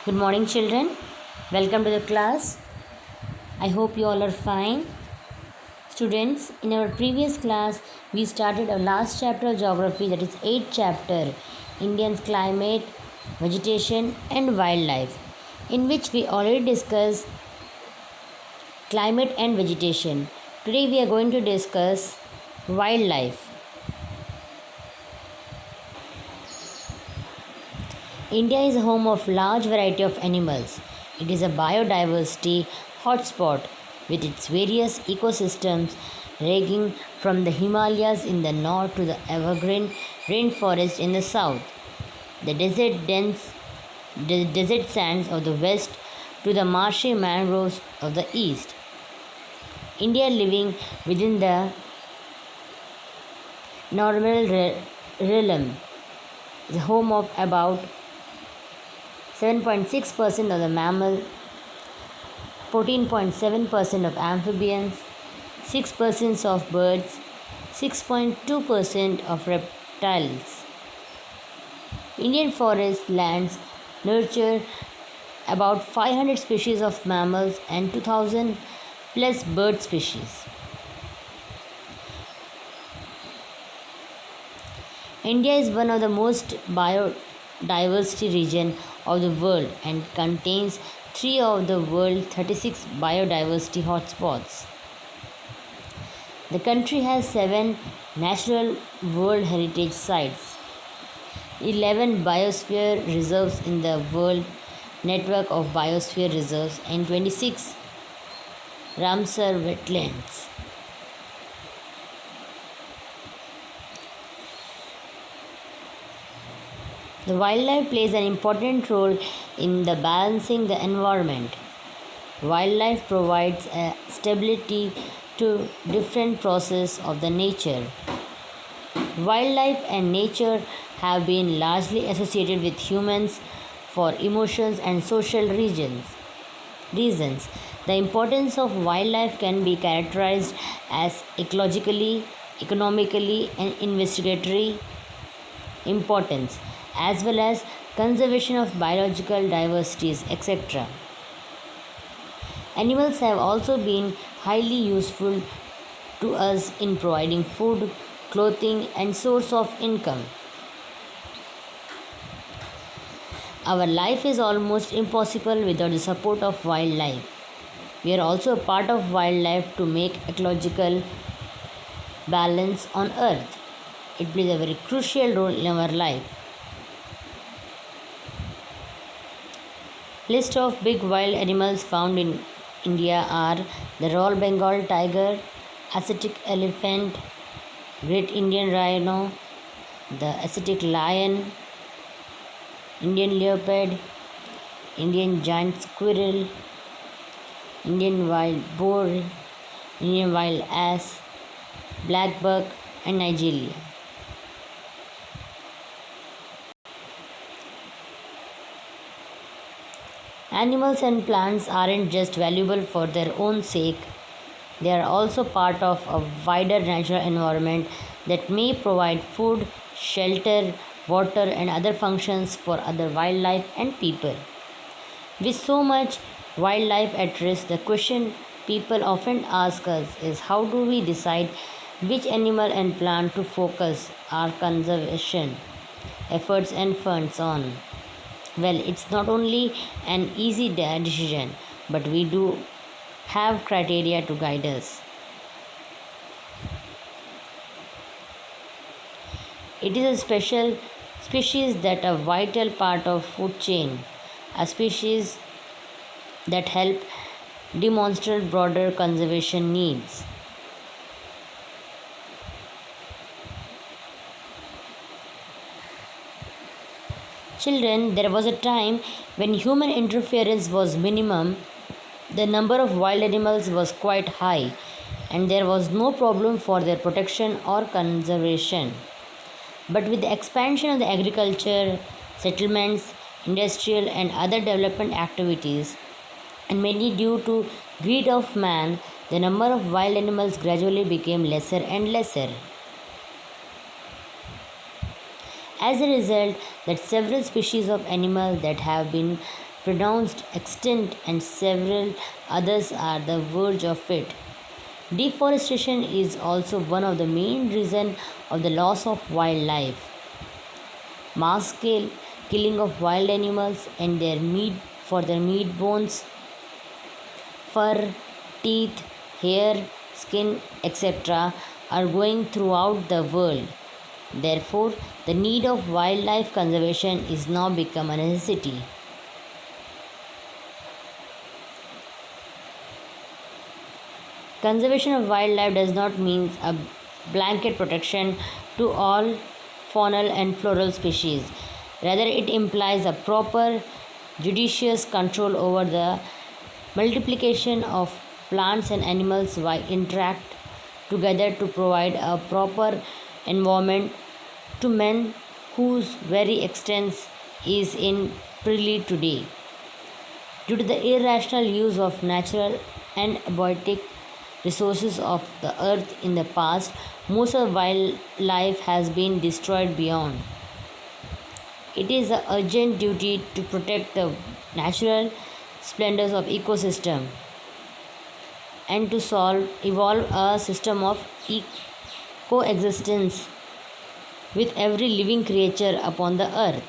Good morning, children. Welcome to the class. I hope you all are fine. Students, in our previous class, we started our last chapter of geography, that is 8th chapter, Indian's climate, vegetation, and wildlife, in which we already discussed climate and vegetation. Today, we are going to discuss wildlife. India is a home of large variety of animals. It is a biodiversity hotspot with its various ecosystems ranging from the Himalayas in the north to the evergreen rainforest in the south, the desert sands of the west to the marshy mangroves of the east. India living within the normal realm is home of about 7.6% of the mammal, 14.7% of amphibians, 6% of birds, 6.2% of reptiles. Indian forest lands nurture about 500 species of mammals and 2000 plus bird species. India is one of the most biodiversity region of the world and contains 3 of the world's 36 biodiversity hotspots. The country has 7 natural World Heritage Sites, 11 biosphere reserves in the World Network of Biosphere Reserves, and 26 Ramsar wetlands. The wildlife plays an important role in the balancing the environment. Wildlife provides a stability to different processes of the nature. Wildlife and nature have been largely associated with humans for emotions and social reasons. The importance of wildlife can be characterized as ecologically, economically, and investigatory importance, as well as conservation of biological diversities, etc. Animals have also been highly useful to us in providing food, clothing, and source of income. Our life is almost impossible without the support of wildlife. We are also a part of wildlife to make ecological balance on earth. It plays a very crucial role in our life. List of big wild animals found in India are the Royal Bengal tiger, Asiatic elephant, Great Indian rhino, the Asiatic lion, Indian leopard, Indian giant squirrel, Indian wild boar, Indian wild ass, black buck, and Nigeria. Animals and plants aren't just valuable for their own sake, they are also part of a wider natural environment that may provide food, shelter, water, and other functions for other wildlife and people. With so much wildlife at risk, the question people often ask us is how do we decide which animal and plant to focus our conservation efforts and funds on? Well, it's not only an easy decision, but we do have criteria to guide us. It is a special species that a vital part of food chain, a species that help demonstrate broader conservation needs. Children, there was a time when human interference was minimum, the number of wild animals was quite high, and there was no problem for their protection or conservation. But with the expansion of the agriculture, settlements, industrial, and other development activities, and mainly due to greed of man, the number of wild animals gradually became lesser and lesser. As a result, that several species of animals that have been pronounced extinct and several others are the verge of it. Deforestation is also one of the main reasons of the loss of wildlife. Mass scale killing of wild animals and their meat for their meat, bones, fur, teeth, hair, skin, etc., are going throughout the world. Therefore, the need of wildlife conservation is now become a necessity. Conservation of wildlife does not mean a blanket protection to all faunal and floral species. Rather, it implies a proper, judicious control over the multiplication of plants and animals while interact together to provide a proper environment to men whose very existence is in peril today. Due to the irrational use of natural and abiotic resources of the earth in the past, most of wildlife has been destroyed beyond. It is an urgent duty to protect the natural splendors of ecosystem and to evolve a system of coexistence with every living creature upon the earth.